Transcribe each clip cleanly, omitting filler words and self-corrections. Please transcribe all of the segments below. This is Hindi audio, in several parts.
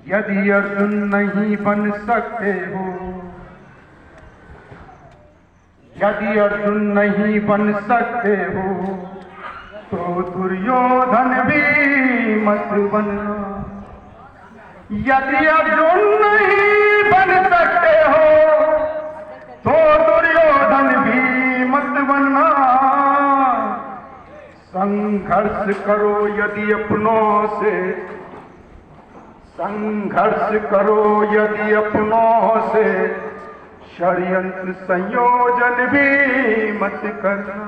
यदि अर्जुन नहीं बन सकते हो, यदि अर्जुन नहीं बन सकते हो, तो दुर्योधन भी मत बनना। यदि अर्जुन नहीं बन सकते हो, तो दुर्योधन भी मत बनना। संघर्ष करो यदि अपनों से, संघर्ष करो यदि अपनों से, षड्यंत्र संयोजन भी मत करना।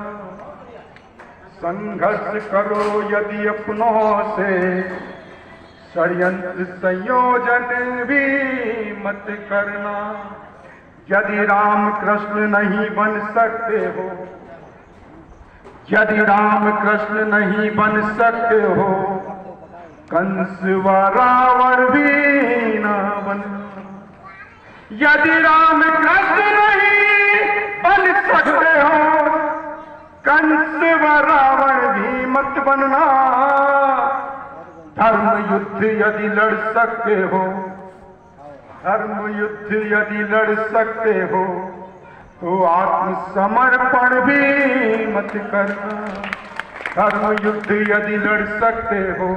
संघर्ष करो यदि अपनों से, षड्यंत्र संयोजन भी मत करना। यदि राम कृष्ण नहीं बन सकते हो, यदि राम कृष्ण नहीं बन सकते हो, कंस व रावण भी न बनना। यदि राम कृष्ण नहीं बन सकते हो, कंस व रावण भी मत बनना। धर्म युद्ध यदि लड़ सकते हो, धर्म युद्ध यदि लड़ सकते हो, तो आत्मसमर्पण भी मत करना। धर्म युद्ध यदि लड़ सकते हो,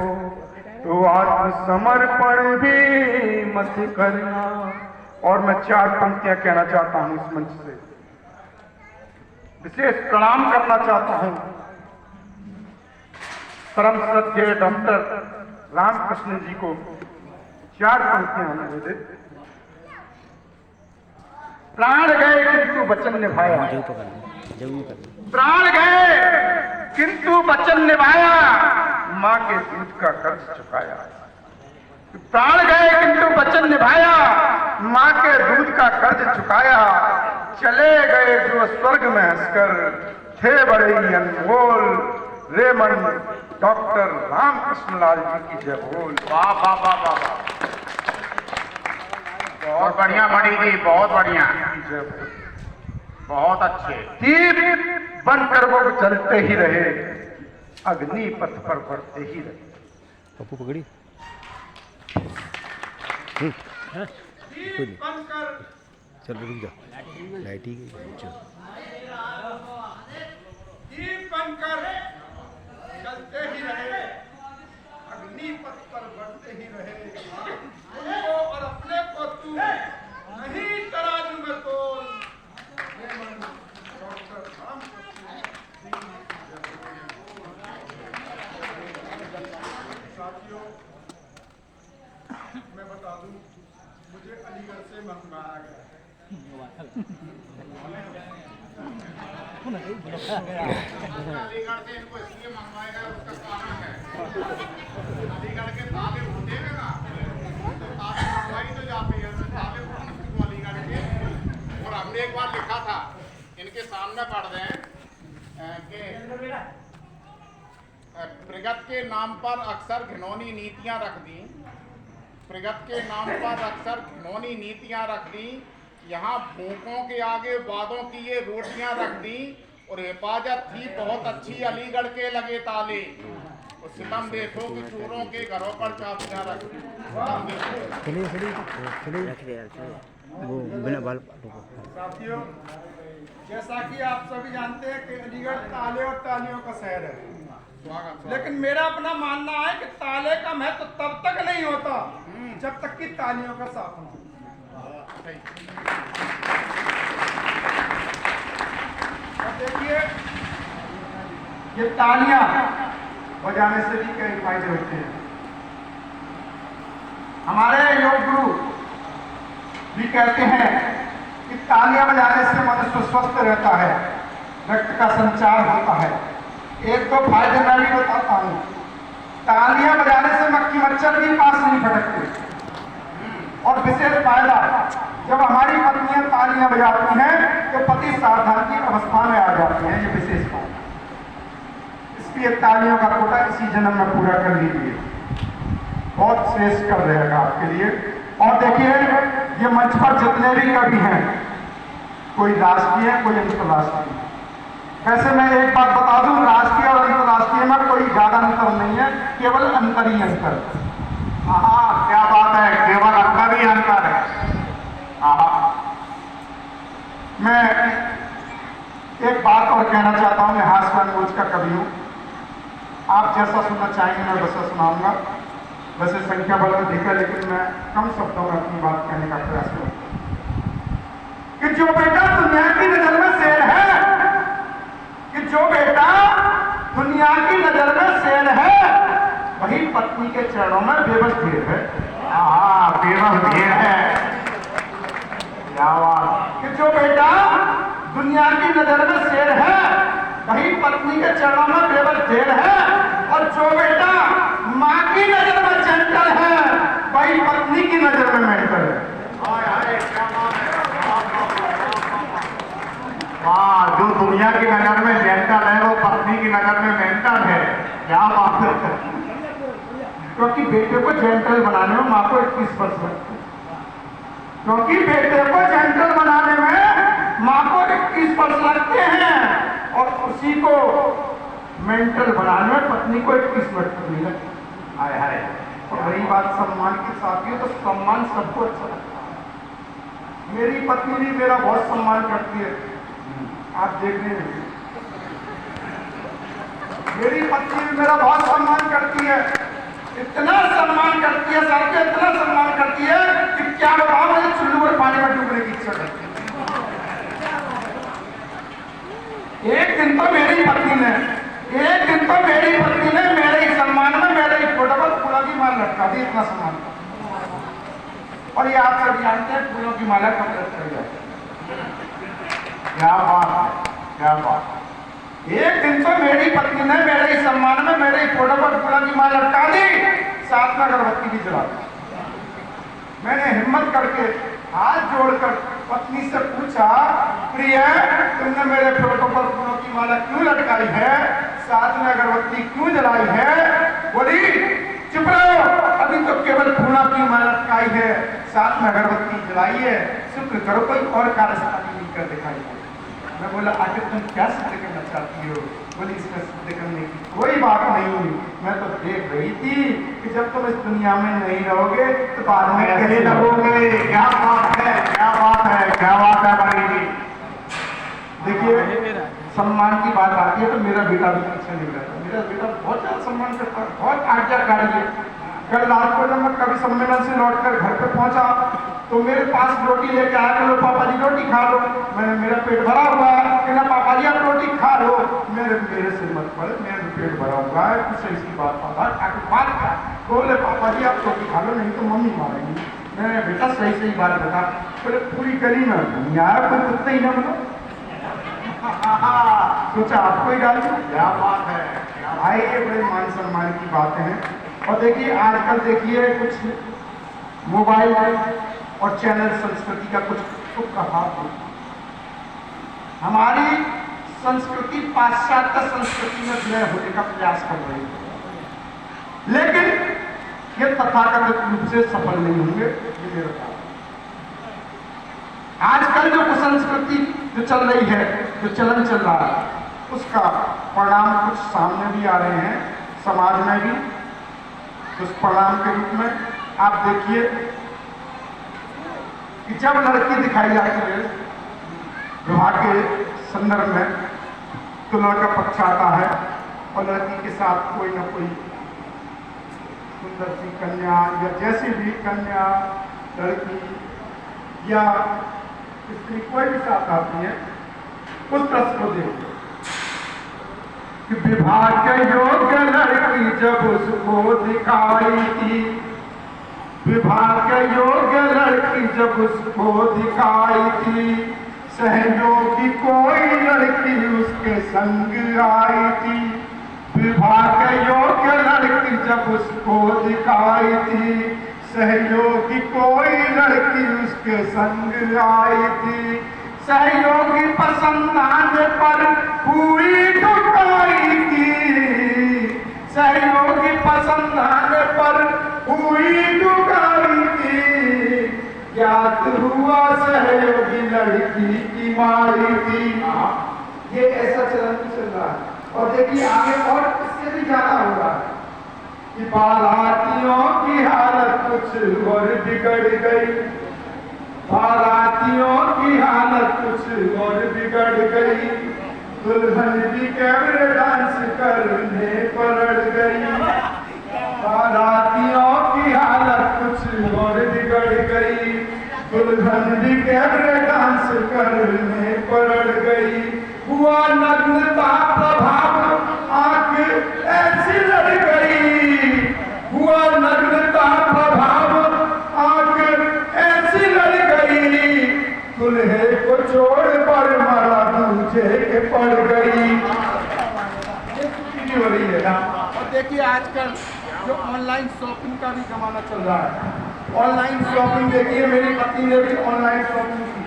तो आत्मसमर्पण भी मत करना। और मैं 4 पंक्तियां कहना चाहता हूं इस मंच से, विशेष प्रणाम करना चाहता हूं परम श्रद्धेय डॉक्टर रामकृष्ण जी को। 4 पंक्तियां निवेदित। प्राण गए किंतु वचन निभाया, प्राण गए किंतु वचन निभाया, मां के दूध का कर्ज चुकाया। प्राण गए किंतु वचन निभाया, मां के दूध का कर्ज चुकाया। चले गए जो स्वर्ग में हंसकर, थे बड़े ही अनमोल। रेमन डॉक्टर रामकृष्ण लाल जी की जय बोल। वाह वाह वाह वाह वाह, बहुत बढ़िया मणि जी, बहुत बढ़िया, बहुत अच्छे। तीर बनकर वो चलते ही रहे, अग्नि पथ पर बढ़ते ही रहे। पप्पू पकड़ी चल रुक जा, लाइट ही गई। दीप बनकर चलते ही रहे, अग्नि पथ पर बढ़ते ही रहे। उनको और अपने को तू नहीं तराजू में तोल। डॉक्टर साथियों, मैं बता दूं, मुझे अलीगढ़ से मंगवाया गया है। अलीगढ़ से इनको इसलिए मंगवाएगा, उसका कारण है। अलीगढ़ के ताले होते हैं ना, तो ताले मंगवाई तो जाती है, तो ताले को अलीगढ़ के। और हमने एक बार लिखा था, इनके सामने पढ़ दें कि प्रगत के नाम पर अक्सर घिनौनी नीतियां रख दी, प्रगत के नाम पर अक्सर घिनौनी नीतियां रख दी। यहाँ भूखों के आगे वादों की ये रोटियां रख दी, और हिफाजत थी बहुत अच्छी अलीगढ़ के लगे ताले। और सितम देखो कि चोरों के घरों पर चाबियां रख दी। साथियों, जैसा कि आप सभी जानते हैं कि अलीगढ़ ताले और तालियों का शहर है, लेकिन मेरा अपना मानना है कि ताले का महत्व तब तक नहीं होता जब तक कि तालियों का साथ हो। देखिए, ये तालियां बजाने से भी कई फायदे होते हैं। हमारे योग गुरु भी कहते हैं कि तालियां बजाने से मनुष्य स्वस्थ रहता है, रक्त का संचार होता है। एक तो फायदे मैं भी बताता हूँ। तालियां बजाने से मक्खी मच्छर भी पास नहीं फटकते। और विशेष फायदा, जब हमारी पत्नियां तालियां बजाती हैं तो पति सावधान की अवस्था में आ जाते हैं। ये विशेष फायदा, इसलिए तालियों का कोटा इसी जन्म में पूरा कर लीजिए, बहुत श्रेष्ठ कर रहेगा आपके लिए। और देखिए, ये मंच पर जितने भी कवि हैं, कोई राष्ट्रीय कोई अंतर्राष्ट्रीय। वैसे मैं एक बात बता दूं, राष्ट्रीय और अंतर्राष्ट्रीय में कोई ज्यादा अंतर नहीं है, केवल अंतर ही अंतर। हाँ, क्या बात है, केवल बात और कहना चाहता हूँ। मैं हास्य मनोज का कवि हूँ। आप जैसा सुनना चाहेंगे मैं वैसा सुनाऊंगा। वैसे संख्या बल में देखा, लेकिन मैं कम शब्दों में अपनी बात कहने का प्रयास करूँगा। कि जो बेटा दुनिया की नजर में शेर है, कि जो बेटा दुनिया की नजर में शेर है, वही पत्नी के चरणों में बेबस ढेर है। बेबस ढेर है। क्या बात। कि जो बेटा दुनिया की नजर में शेर है, वही पत्नी के चरणों में बेबस ढेर है। और जो बेटा माँ की नजर में जेंटल है, वही पत्नी की नजर में मेंटल है। वाह, जो दुनिया की नजर में जेंटल है वो पत्नी की नजर में मेंटल है। क्या बात है। क्योंकि बेटे को जेंटल बनाने में माँ को 21% लगता है। क्योंकि बेटे को जेंटल बनाने में माँ को 21% लगते हैं, और उसी को मेंटल बनाने में पत्नी को 21 मिनट नहीं लगती। हाय हाय। और रही बात सम्मान की साथ ही, तो सम्मान सबको अच्छा लगता है। मेरी पत्नी भी मेरा बहुत सम्मान करती है। आप देख रहे हैं, मेरी पत्नी भी मेरा बहुत सम्मान करती है। इतना सम्मान करती है सर के, इतना सम्मान करती है कि क्या बताओ, मुझे चुल्लू और पानी में डूबने की इच्छा करती है। एक दिन तो मेरी पत्नी ने मेरे ही सम्मान में मेरे ही फोटो पर फूलों की माला लटका दी। इतना सम्मान। और ये आप सब जानते हैं फूलों की माला कब लटक जाए। क्या बात है, क्या बात। एक दिन तो मेरी पत्नी ने मेरे ही सम्मान में मेरे ही फोटो पर फूलों की माला लटका दी, साथ में अगरबत्ती भी जला दी। मैंने हिम्मत करके हाथ जोड़कर पत्नी से पूछा, प्रिय तुमने मेरे फोटो पर फूलों की माला क्यों लटकाई है, साथ में अगरबत्ती क्यों जलाई है? बोली, चुप रहो, अभी तो केवल फूलों की माला लटकाई है, साथ में अगरबत्ती जलाई है। शुक्र करो कोई और कार्यशाली नहीं कर दिखाई है। मैं बोला, आखिर तुम क्या सिद्ध करना चाहती हो? बोली, इसमें सिद्ध करने की कोई बात नहीं, मैं तो देख रही थी कि जब तुम इस दुनिया में नहीं रहोगे तो बाद में कैसे लगोगे। क्या बात है, क्या बात है, क्या बात है भाई जी। देखिए, सम्मान की बात आती है तो मेरा बेटा भी पीछे नहीं रहता। मेरा बेटा बहुत ज्यादा सम्मान करता है, बहुत आज्ञाकारी है। कल रात को जब मैं कवि सम्मेलन से लौटकर घर पे पहुंचा तो मेरे पास रोटी लेके आया कि लो पापा जी रोटी खा लो। मैंने, मेरा पेट भरा हुआ है। कहना, पापा जी आप रोटी खा लो। मेरे से मत पड़े, मेरा पेट भरा हुआ है, कुछ इसकी बात क्या बोले, पापा जी आप रोटी खा लो नहीं तो मम्मी मारेंगी। मैंने, बेटा सही बात बता। बोले, पूरी गली में नहीं आया कोई कुत्ता ही ना बनो। सोचा आपको ही डाल दो। क्या बात है भाई, ये बड़े मान सम्मान की बातें हैं। और देखिए, आजकल देखिए कुछ मोबाइल और चैनल संस्कृति का कुछ प्रभाव है। हमारी संस्कृति पाश्चात्य संस्कृति में विलय होने का प्रयास कर रही है, लेकिन ये तथाकथित रूप से सफल नहीं होंगे। ये मेरा बात। आजकल जो कुसंस्कृति जो चल रही है, जो चलन चल रहा है, उसका परिणाम कुछ सामने भी आ रहे हैं समाज में भी। दुष्परिणाम के रूप में आप देखिए कि जब लड़की दिखाई जाती है विवाह के संदर्भ में, तो लड़का पक्ष आता है और लड़की के साथ कोई ना कोई सुंदर सी कन्या या जैसी भी कन्या, लड़की या स्त्री कोई भी साथ आती है, उस प्रश्न को देखो कि विवाह के योग्य लड़की जब उसको दिखाई थी, विवाह के योग्य लड़की जब उसको दिखाई थी, सहयोगी कोई लड़की उसके संग आई थी। विवाह के योग्य लड़की जब उसको दिखाई थी, सहयोगी कोई लड़की उसके संग आई थी। सहयोगी पसंद आने पर हुई ठुकाई थी, सहयोगी पसंद आने पर हुई ठुकाई थी। ज्ञात हुआ सहयोगी लड़की की माई थी। ये ऐसा चलन चल रहा है। और देखिए आगे और इससे भी ज्यादा हो रहा है कि बारातियों की हालत कुछ और बिगड़ गई, बारातियों की हालत कुछ और बिगड़ गई। दुल्हन भी कैमरे डांस करने पलट गई, बारातियों की हालत कुछ और बिगड़ गई। दुल्हन भी कैमरे डांस करने पलट गई, हुआ नग्नता प्रभाव आंख ऐसी लड़ गई, हुआ नग्नता प्रभाव आंख ऐसी लड़ गई। दुल्हे को छोड़ पर मरा दूजे के पड़ गई। हो रही है ना। और देखिए आजकल जो ऑनलाइन शॉपिंग का भी जमाना चल रहा है, ऑनलाइन शॉपिंग देखिए, मेरी पत्नी ने भी ऑनलाइन शॉपिंग की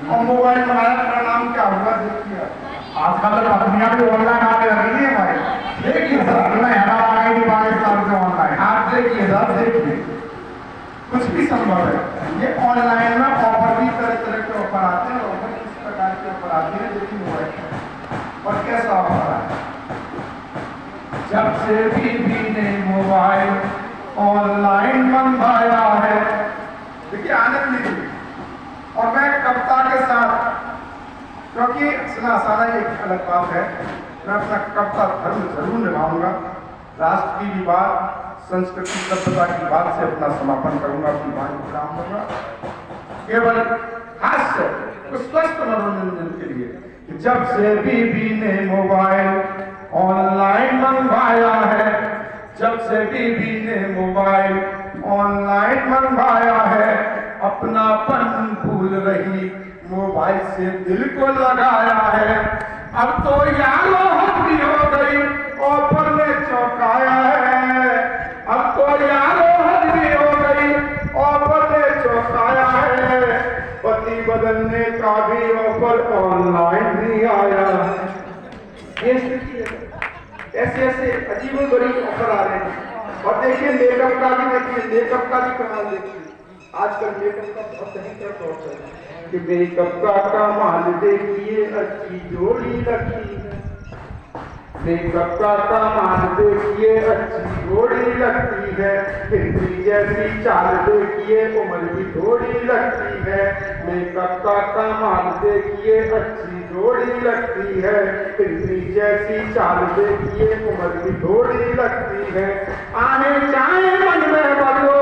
और मोबाइल मंगाया, परिणाम क्या हुआ देखिए। आजकल तो पत्नियां भी ऑनलाइन आने लगी है हमारी। देखिए सर, मैं हमारा भी 22 साल से ऑनलाइन। आप देखिए सर, देखिए कुछ भी संभव है। ये ऑनलाइन में ऑफर भी तरह तरह के ऑफर आते हैं, ऑफर किस प्रकार के ऑफर आते हैं देखिए मोबाइल और कैसा ऑफर है। जब से बीबी ने मोबाइल ऑनलाइन मंगाया है, देखिए आनंद लीजिए। और मैं कविता के साथ, क्योंकि सारा एक अलग बात है, मैं अपना कविता धर्म जरूर निभाऊंगा, राष्ट्र की भी बात, संस्कृति सभ्यता की बात से अपना समापन करूंगा, अपनी वाणी विराम दूंगा। केवल हास्य स्वस्थ मनोरंजन के लिए कि जब से बीबी ने मोबाइल ऑनलाइन मंगवाया है, जब से बीबी ने मोबाइल ऑनलाइन मंगवाया है, अपनापन भूल रही मोबाइल से दिल को लगाया है। अब तो यारो हद हो गई, ऑफर ने चौंकाया है। अब तो यारो हद हो गई, ऑफर ने चौंकाया है। पति बदलने का भी ऑफर ऑनलाइन ही आया। ये स्थिति है, ऐसे ऐसे अजीब गरीब ऑफर आ रहे हैं। और देखिए मेकअप का भी, देखिए मेकअप का भी कमाल देखिए। आजकल मेकअप का बहुत तरीका दौर चल रहा है कि मेकअप का कमाल देखिए, अच्छी जोड़ी लगती है। मेकअप का कमाल देखिए, अच्छी जोड़ी लगती है। हिंदी जैसी चाल देखिए, उम्र भी थोड़ी लगती है। मेकअप का कमाल देखिए, अच्छी जोड़ी लगती है। हिंदी जैसी चाल देखिए, उम्र भी थोड़ी लगती है। आने चाहे मन में बदलो,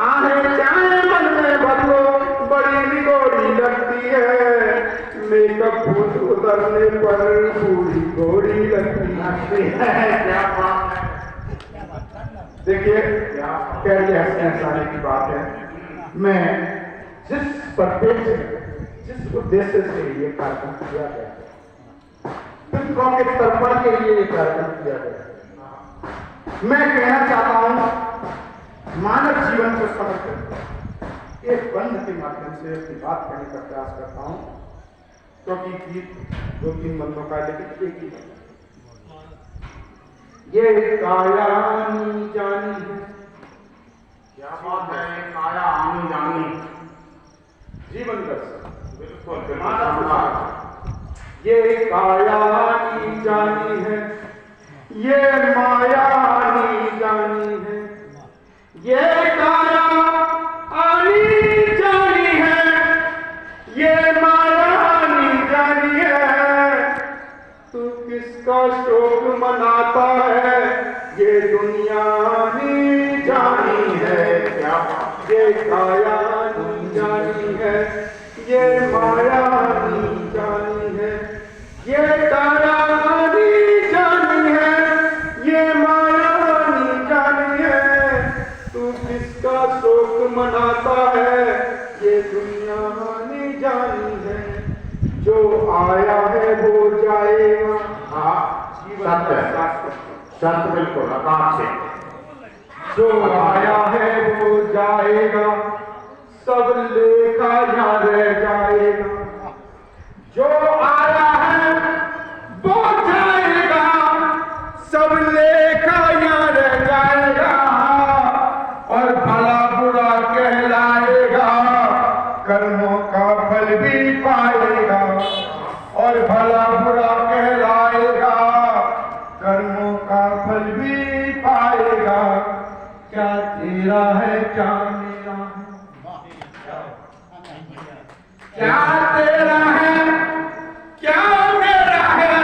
आने चाहे मन में बदलो, बड़ी निगोरी लगती है। मेकअप फूट उतरने पर पूरी गोरी लगती है। क्या बात है, देखिए कैसे हंसने हंसाने की बात है। मैं जिस परपेक्ष, जिस उद्देश्य से ये कार्यक्रम किया गया, पितरों के तर्पण के लिए ये कार्यक्रम किया गया, मैं कहना चाहता हूं, मानव जीवन को समझकर एक बंध के माध्यम से अपनी बात करने का प्रयास करता हूं, क्योंकि गीत 2-3 बंदों का, लेकिन एक ही बंद। ये काया आनी जानी है, क्या बात है, काया आनी जानी, जीवन दर्शन, बिल्कुल ये काया आनी जानी है, ये माया आनी जानी है। ये काया आनी जानी है, ये माया आनी जानी है। तू किसका शोक मनाता है, ये दुनिया आनी जानी है। क्या ये काया आनी जानी है, ये माया आनी जानी है। ये काया आनी जानी है, ये माया आनी जानी है। तू किसका शोक मनाता है, ये दुनिया आनी जानी है। जो आया है वो जाएगा। हाँ सत्य, सत्य बिल्कुल आकाश से। जो आया है वो जाएगा, सब लेखा यहाँ रह जाएगा। जो आया है वो जाएगा, सब लेखा यहाँ रह जाएगा। और भला बुरा कहलाएगा, कर्मों का फल भी पाएगा। और भला बुरा कहलाएगा, कर्मों का फल भी पाएगा। क्या तेरा है, क्या मेरा है, क्या तेरा है, क्या मेरा है,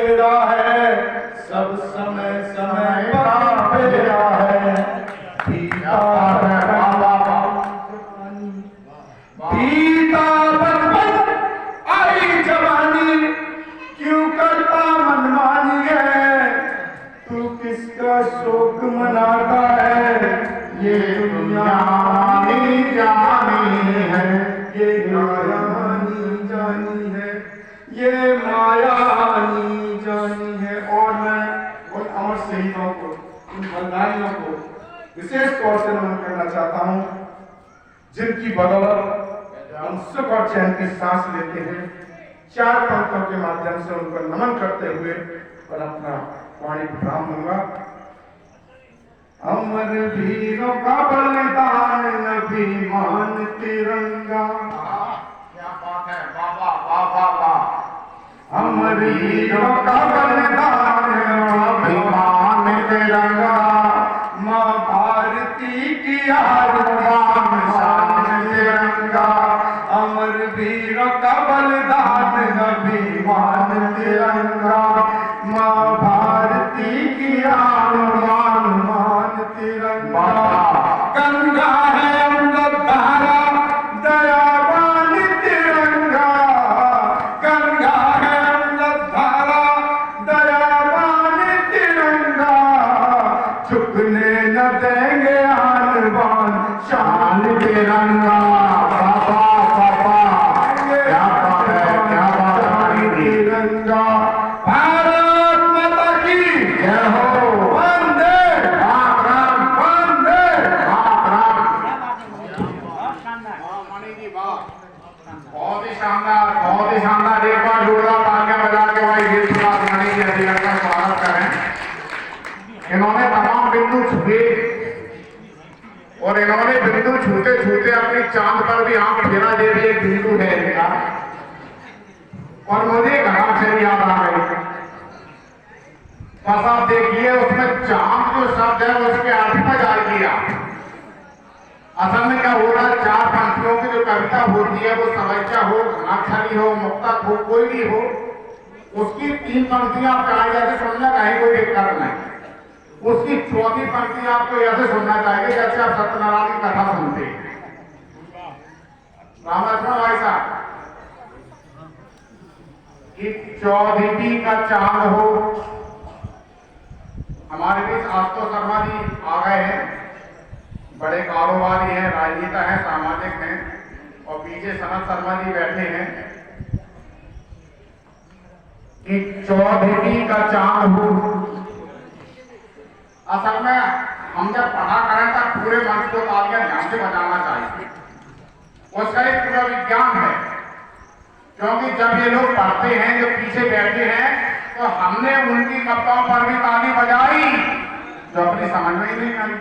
फेरा है, सब समय समय का फेरा है। बीता बचपन आई जवानी, क्यों करता मनमानी है? तू किसका शोक मनाता है? ये दुनिया आनी जानी है, ये माया आनी जानी है, ये माया आनी जानी है। और मैं उन अमर शहीदों को, उन बलिदानियों को विशेष तौर से नमन करना चाहता हूँ, जिनकी बदौलत हम सुख और चैन की सांस लेते हैं। चार पंक्तों के माध्यम से उनको नमन करते हुए और अपना वाणी विराम दूंगा। अमर वीरों का बलिदान, अभिमान तिरंगा। क्या बात है, बाबा बाबा बाबा। अमर वीरों का बलिदान, अभिमान तिरंगा। माँ भारती की आरमान, शान तिरंगा। अमर वीरों का बलिदान, अभिमान तिरंगा। माँ भारती की आरमान, मान तिरंगा। गंगा है अमृत धारा, दयावान तिरंगा। गंगा है अमृत धारा, दयावान तिरंगा। झुकने न देंगे आन बान, शान तिरंगा। बाबा बाबा क्या बात है, क्या बात है तिरंगा। भारत माता की जय हो। वंदे मातरम, वंदे मातरम। मणि जी वाह, बहुत ही शानदार, बहुत ही शानदार। एक बार जोरदार तालियां बजा के भाई गीतकार मणि जी अधिकारी का स्वागत करें। इन्होंने तमाम बिंदु छुए और इन्होंने बिंदु छूते छूते अपनी चांद पर भी आंख फेरा दे दी। एक बिंदु है इनका, और मुझे घना से याद आ गई। बस आप देखिए, उसमें चांद जो शब्द है उसके अर्थ में जारी किया। असल में क्या हो रहा है, चार पंक्तियों की जो कविता होती है, वो सवैचा हो, घनाक्षरी हो, मुक्तक हो, कोई भी हो, उसकी तीन पंक्तियां आप कहा जैसे सुनना, कहीं कोई दिक्कत नहीं। उसकी चौथी पंक्ति आपको ऐसे सुनना चाहिए जैसे आप सत्यनारायण की कथा सुनते हैं। राम लक्ष्मण भाई साहब, कि चौधरी का चांद हो। हमारे बीच आशुतोष शर्मा जी आ गए हैं, बड़े कारोबारी हैं, राजनेता हैं, सामाजिक हैं, और पीछे सनत शर्मा जी बैठे हैं। कि चौधरी का चांद हो। असल में हम जब पढ़ा करें तब पूरे मंच को तालियां ध्यान से बजाना चाहिए, उसका एक पूरा विज्ञान है। क्योंकि जब ये लोग पढ़ते हैं, जो पीछे बैठे हैं, तो हमने उनकी कविताओं पर भी ताली बजाई जो अपनी समझ में ही नहीं आई।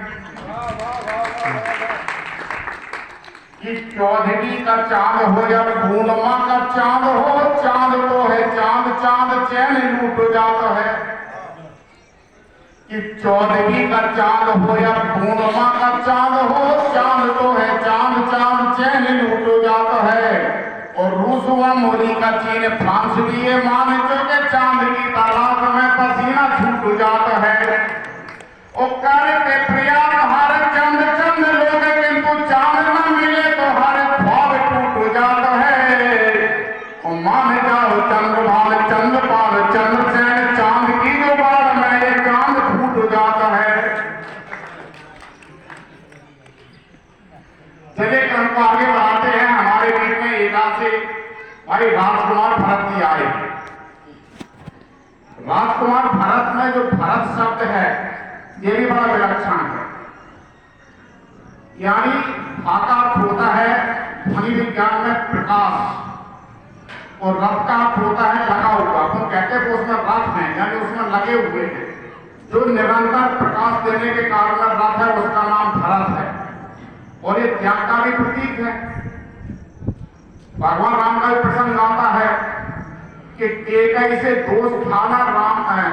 कि चौधरी का चांद हो या पूर्णिमा का चांद हो, चांद तो है चांद, चांद चैन लूट जाता है। कि चौधरी का चांद हो या पूर्णिमा का चांद हो, चांद तो है चांद, चांद चैन लूट जाता है। और रूस व अमेरिका, चीन, फ्रांस भी ये माने जो के चांद की तलाश में पसीना छूट जाता है। और करते प्रयास हर चंद चंद लोग, किंतु चांद न मिले तो हर ख्वाब टूट जाता है। और मान जाओ चंद्रभाल, चंद्रपाल, चंद्रसेन, चांद की जो बाढ़ में ये चांद फूट जाता है। चलिए क्रम को आगे बढ़ाते हैं। हमारे बीच में एकाध से भाई राजकुमार भरत जी आए। राजकुमार भरत में जो भरत शब्द है, ये भी बड़ा विलक्षण है। यानी भाका होता है ध्वनि विज्ञान में प्रकाश, और रथ का होता है लगा हुआ। तो कहते हैं उसमें रथ है, यानी उसमें लगे हुए हैं, जो निरंतर प्रकाश देने के कारण रथ है, उसका नाम भरत है। और ये त्याग का भी प्रतीक है। भगवान राम का भी प्रसंग आता है कि केकई से दोष खाना राम है,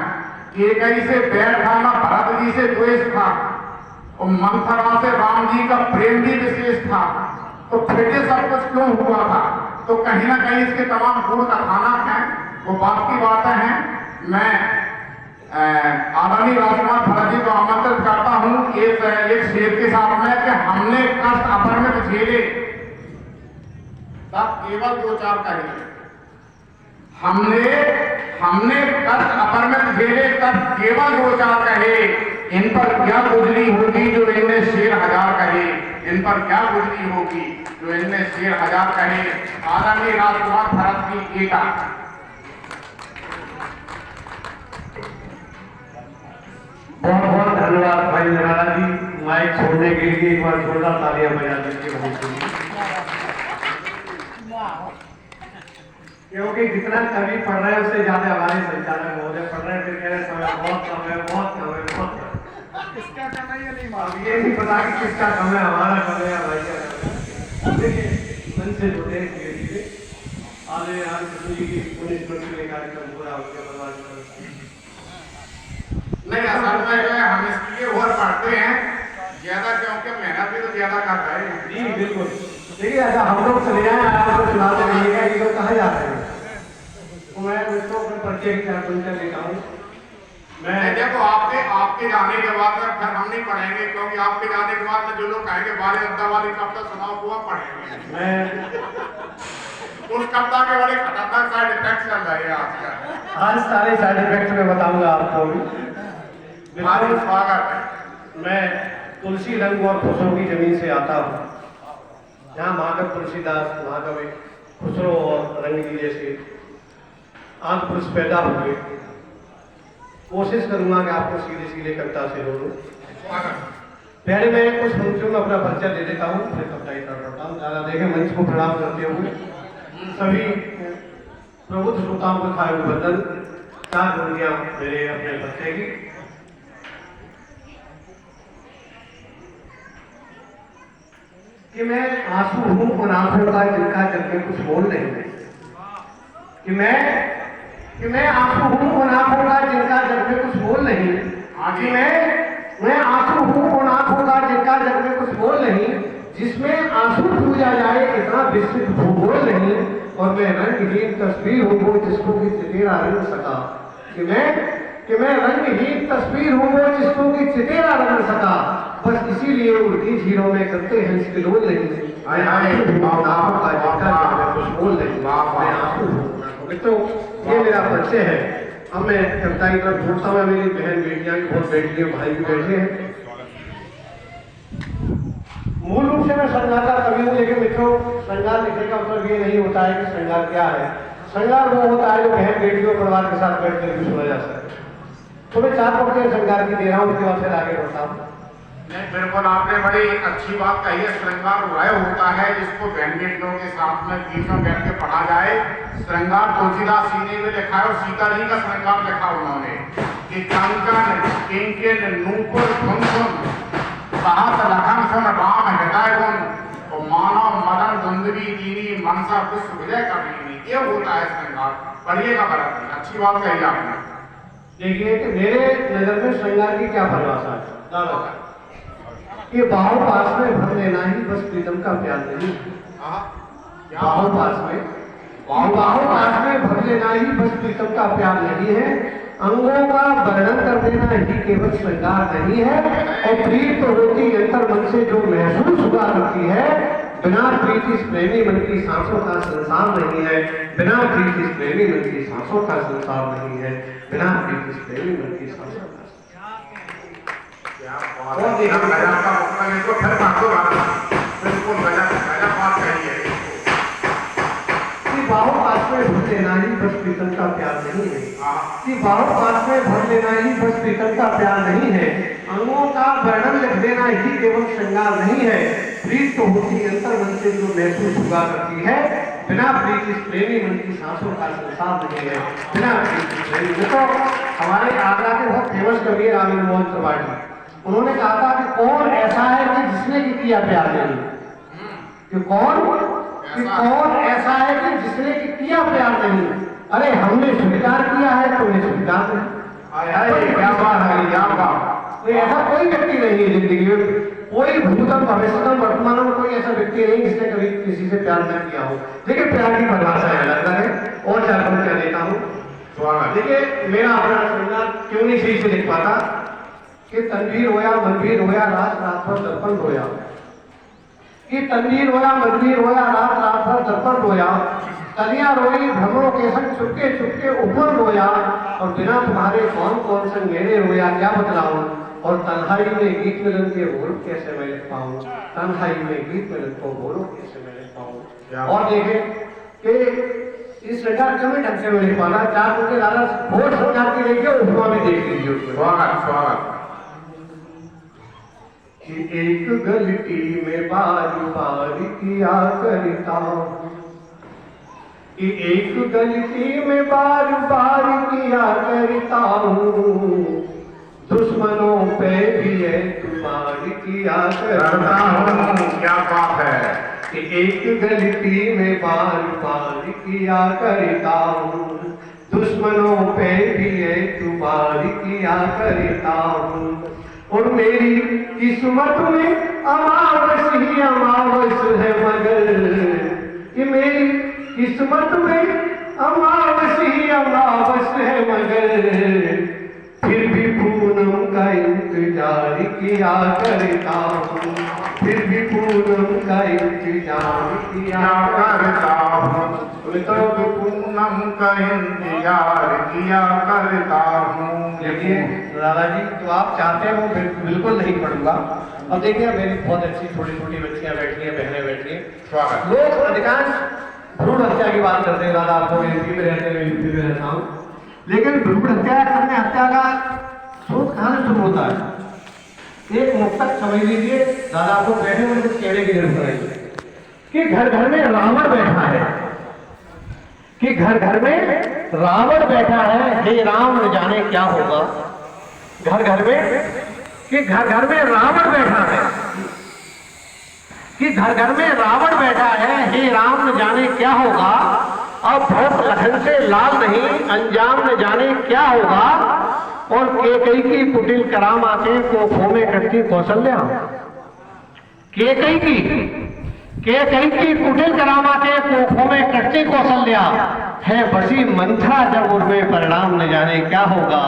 केकई से बैर खाना भरत जी से द्वेष था, और मंथरा से राम जी का प्रेम भी विशेष था। तो फिर ये सब कुछ क्यों हुआ था? तो कहीं ना कहीं इसके तमाम गुण कथानक हैं, वो बात की बातें हैं। मैं आदरणीय राजकुमार भरत जी को आमंत्रित करता हूं एक शेर के साथ में कि हमने कष्ट अपरिमित झेले तब केवल दो चार कहे। हमने कष्ट अपरिमित झेले तब केवल दो चार कहे। इन पर क्या गुजरी होगी जो इनमें शेर हजार कहे। इन पर क्या गुजरी होगी जो इनमें शेर हजार कहे। आदरणीय राजकुमार भरत की गीता। बहुत बहुत धन्यवाद भाई निराला जी, माइक छोड़ने के लिए एक बार जोरदार तालियां बजा दीजिए भाई के लिए। क्योंकि जितना कवि पढ़ रहे हैं उससे ज्यादा हमारे संचालक महोदय पढ़ रहे हैं, फिर कह रहे समय बहुत कम है, बहुत कम है, बहुत कम। किसका करना ये नहीं अब मालूम। ये नहीं पता कि किसका कम है, हमारा कम है या भाई का कम है। देखिए मन से जुड़े धीरे धीरे आगे यहाँ कृष्ण जी की 19 मिनट के कार्यक्रम पूरा हो गया। भगवान नहीं, असल में जो है हम इसके लिए और पढ़ते हैं ज्यादा, क्योंकि मेहनत भी तो ज्यादा कर रहे हैं। जी बिल्कुल। देखिए ऐसा हम लोग चले जाए आपको सुनाते रहिएगा, ये लोग कहाँ जाते हैं। तो मैं उसको अपने परिचय की तरह सुनकर लेता हूँ। मैं देखो आपके जाने के बाद में फिर हम नहीं पढ़ेंगे, क्योंकि आपके जाने के बाद में जो लोग कहेंगे बारे अद्दा वाली कविता सुनाओ वो आप पढ़ेंगे। मैं उस कविता के बड़े खतरनाक साइड इफेक्ट चल रहे हैं आजकल। आज सारे साइड इफेक्ट में बताऊंगा आपको भी। हमारी स्वागत है। मैं तुलसी रंग और खुसरो की जमीन से आता हूँ। यहाँ महाकवि तुलसीदास, महाकवि खुसरो और रंग जी जैसे आंध्र पुरुष पैदा हुए। कोशिश करूंगा कि आपको सीधे सीधे कविता से जोड़ूं। पहले मैं कुछ पंक्तियों में अपना परिचय दे देता हूँ, फिर कविता ही करता हूँ। ज़्यादा देखें मंच को प्रणाम करते हुए सभी प्रबुद्ध श्रोताओं को खाए वंदन। चार पंक्तियाँ मेरे अपने परिचय की। कि मैं आंसू हूं उन आंखों का जिनका जब में कुछ बोल नहीं है। कि मैं आंसू हूं उन आंखों का जिनका जब में कुछ बोल नहीं। कि मैं आंसू हूं उन आंखों का जिनका जब में कुछ बोल नहीं। जिसमें आंसू पूजा जाए इतना विस्तृत भूगोल नहीं। और मैं रंगहीन तस्वीर हूं वो जिसको कि चितेरा रंग सका। कि मैं रंगहीन तस्वीर हूं वो जिसको कि चितेरा रंग सका। बस इसीलिए उल्टी झीलों में करते हैं इसके लोल नहीं। मैं आंसू हूं आंखों का जिनका जब में कुछ बोल नहीं। मैं आंसू हूं। तो ये मेरा परिचय है। अब मैं कविता की तरफ छोड़ता हूँ। मेरी बहन बेटियां भी बहुत बैठी हैं, भाई भी बैठे हैं। मूल रूप से मैं श्रृंगार का कवि हूँ, लेकिन मित्रों श्रृंगार लिखने का मतलब ये नहीं होता है कि श्रृंगार क्या है। श्रृंगार वो होता है जो बहन बेटियों परिवार के साथ बैठ कर सुना जा सके। तो मैं चार पंक्तियां श्रृंगार की दे रहा हूँ, उसके बाद फिर आगे बढ़ता हूँ। नहीं, बिल्कुल आपने बड़ी अच्छी बात कही है। श्रृंगार वह होता है जिसको बहन बेटियों के साथ में बीच में बैठ के पढ़ा जाए। श्रृंगार तुलसीदास जी ने भी लिखा है और सीता जी का श्रृंगार लिखा उन्होंने कि कंकन किंकिन नूपुर कुंकुम सहस लखन सुन राम हृदय गुण और मानव मदन दुंदरी दीनी मनसा पुष्प विजय करनी। ये होता है श्रृंगार। पढ़िएगा भरत जी, अच्छी बात कही आपने। देखिए कि मेरे नजर में श्रृंगार की क्या परिभाषा है कि बाहों पास में भर लेना ही बस प्रीतम का प्यार नहीं। बाहों पास में भर लेना ही बस प्रीतम का प्यार नहीं है। अंगों का वर्णन कर देना ही केवल श्रृंगार नहीं है। और प्रीत तो होती अंतर मन से जो महसूस हुआ करती है। बिना प्रीति इस प्रेमी मन की सांसों का संसार नहीं है। बिना प्रीति इस प्रेमी मन की सांसों का संसार नहीं है। बिना प्रीति इस प्रेमी मन की सांसों का बाहों पास में भर लेना ही बस प्रीतम का प्यार नहीं है। कि बाहों पास में भर लेना ही बस प्रीतम का प्यार नहीं है। अंगों का वर्णन लिख देना ही केवल श्रृंगार नहीं है। प्रीत तो होती अंतर मन से जो महसूस हुआ करती है। बिना प्रीत इस प्रेमी मन की सांसों का संसार नहीं है। बिना प्रीत प्रेमी। देखो हमारे आगरा के बहुत फेमस कवि है रामेंद्र मोहन त्रिपाठी। उन्होंने कहा था कि कौन ऐसा है कि जिसने कि किया प्यार नहीं। कि कौन ऐसा है कि जिसने कि किया प्यार नहीं। अरे हमने स्वीकार किया है, तुमने स्वीकार नहीं। क्या बात है, क्या बात। तो ऐसा कोई व्यक्ति नहीं है जिंदगी में, कोई भूतम भविष्यतम वर्तमान में कोई ऐसा व्यक्ति नहीं जिसने कभी किसी से प्यार न किया हो। लेकिन प्यार की परिभाषा अलग है। और चार पंक्तियां देता हूँ। स्वागत। देखिए मेरा अपना श्रृंगार क्यों नहीं सही से लिख पाता कि तनवीर होया मनवीर होया रात रात भर दर्पण रोया, कि तनवीर होया मनवीर होया रात रात भर दर्पण रोया, कलियां रोई भ्रमरों के संग चुपके चुपके ऊपर रोया, और बिना तुम्हारे कौन कौन संग मेरे रोया क्या बतलाऊं, और तन्हाई में गीत मिलन के बोल कैसे मैं लिख पाऊं, तन्हाई में गीत मिलन को बोलो कैसे मैं लिख पाऊं। और देखें कि इस श्रृंगार कभी ढंग से मैं लिख पाना, चार उनके दादा बहुत श्रृंगार की देखिए उपमा भी देख लीजिए उसमें। स्वागत स्वागत। कि एक गलती में बारी बारी किया करता हूं, कि एक गलती में बार बार किया करता हूँ, दुश्मनों पे भी तुम्हारी किया करता हूँ। क्या बात है। कि एक गलती में बार बार किया करता हूँ, दुश्मनों पे भी तुम्हारी किया करता हूँ, और मेरी किस्मत में अमावस ही अमावस है मगर, कि मेरी किस्मत में अमावस ही अमावस है मगर, फिर भी पूनम का इंतजार किया करता हूँ, फिर भी पूनम का इंतजार किया करता हूँ, तो पूनम का इंतजार किया करता हूँ। देखिए दादा जी तो आप चाहते हो बिल्कुल नहीं पढ़ूंगा। अब देखिए मेरी बहुत अच्छी छोटी छोटी बच्चियां बैठी हैं, बहनें बैठी हैं। स्वागत। लोग अधिकांश भ्रूण हत्या की बात करते हैं, दादा आपको यूपी में रहते हैं, यूपी में रहता हूँ, लेकिन भ्रूण हत्या करने हत्या का स्रोत कहाँ से शुरू होता है। एक मुक्तक समझ लीजिए, दादा आपको बैठे हुए कुछ कहने की जरूरत नहीं, कि घर घर में रावण बैठा है, कि घर घर में रावण बैठा है, हे राम न जाने क्या होगा। घर घर में, कि घर घर में रावण बैठा है, कि घर घर में रावण बैठा है, हे राम न जाने क्या होगा। अब भरत लखन से लाल नहीं, अंजाम न जाने क्या होगा। और केकई की कुटिल करामातें कोखों में कटती कौशल्या, केकई की कुटिल करामातें कोखों में कटती कौशल्या, है बसी मंथरा जब उनमें परिणाम न जाने क्या होगा,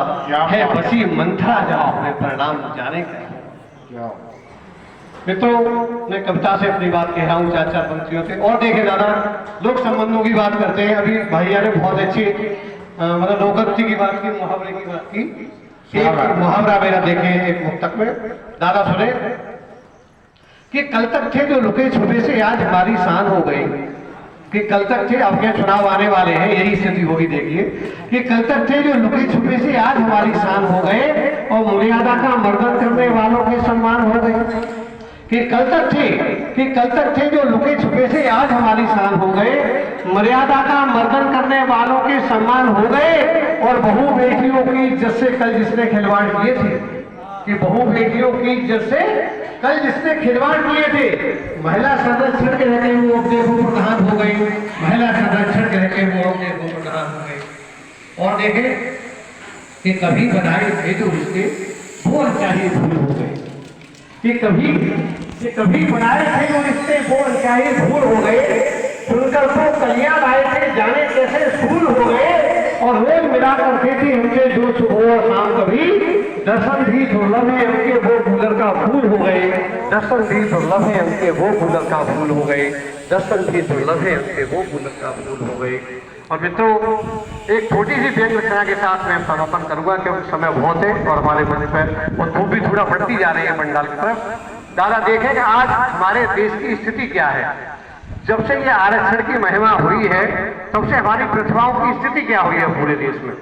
है बसी मंथरा जब उनमें परिणाम न जाने क्या होगा। मित्रों मैं कविता से अपनी बात कह रहा हूँ, चार चार पंक्तियों से। और देखें दादा लोक संबंधों की बात करते हैं, अभी भैया ने बहुत अच्छी मतलब लोकोक्ति की बात की, मुहावरे की बात की। एक मुहावरा मेरा देखें एक मुक्तक में, दादा सुने, कि कल तक थे जो लुके छुपे से आज हमारी शान हो गई, कि कल तक थे, अब क्या चुनाव आने वाले हैं यही स्थिति होगी देखिए, कि कल तक थे जो लुके छुपे से आज हमारी शान हो गए, और मर्यादा का मर्दन करने वालों के सम्मान हो गए। कि कल तक थे जो लुके छुपे से आज हमारी शान हो गए, मर्यादा का मर्दन करने वालों के सम्मान हो गए, और बहु बेटियों की इज्जत से कल जिसने खिलवाड़ किए थे, कि बहु बेटियों की इज्जत से कल जिसने खिलवाड़ किए थे, महिला संरक्षण के रहते वो अपने को प्रधान हो गई, महिला संरक्षण के रहते वो अपने को प्रधान हो गई। और देखें कि कभी बनाए थे जो उसके वो चाहिए भूल हो गए, कि कभी बनाए थे जो रिश्ते वो चाहिए भूल हो गए, सुनकर तो कलियां लाए थे जाने कैसे फूल हो गए, और रोज मिला करते थे हमके जो सुबह और शाम कभी, दर्शन भी दुर्लभ है हमके वो गुलर का फूल हो गए, दर्शन भी दुर्लभ है हमके वो गुलर का फूल हो गए, दर्शन भी दुर्लभ है हमके वो गुलर का फूल हो गए। और मित्रों एक छोटी सी व्यंग रचना के साथ मैं समापन करूंगा क्योंकि समय बहुत है और हमारे मन पर और धूप भी थोड़ा बढ़ती जा रही है पंडाल की तरफ। दादा देखें कि आज हमारे देश की स्थिति क्या है। जब से ये आरक्षण की महिमा हुई है तब से हमारी प्रतिभाओं की स्थिति क्या हुई है पूरे देश में।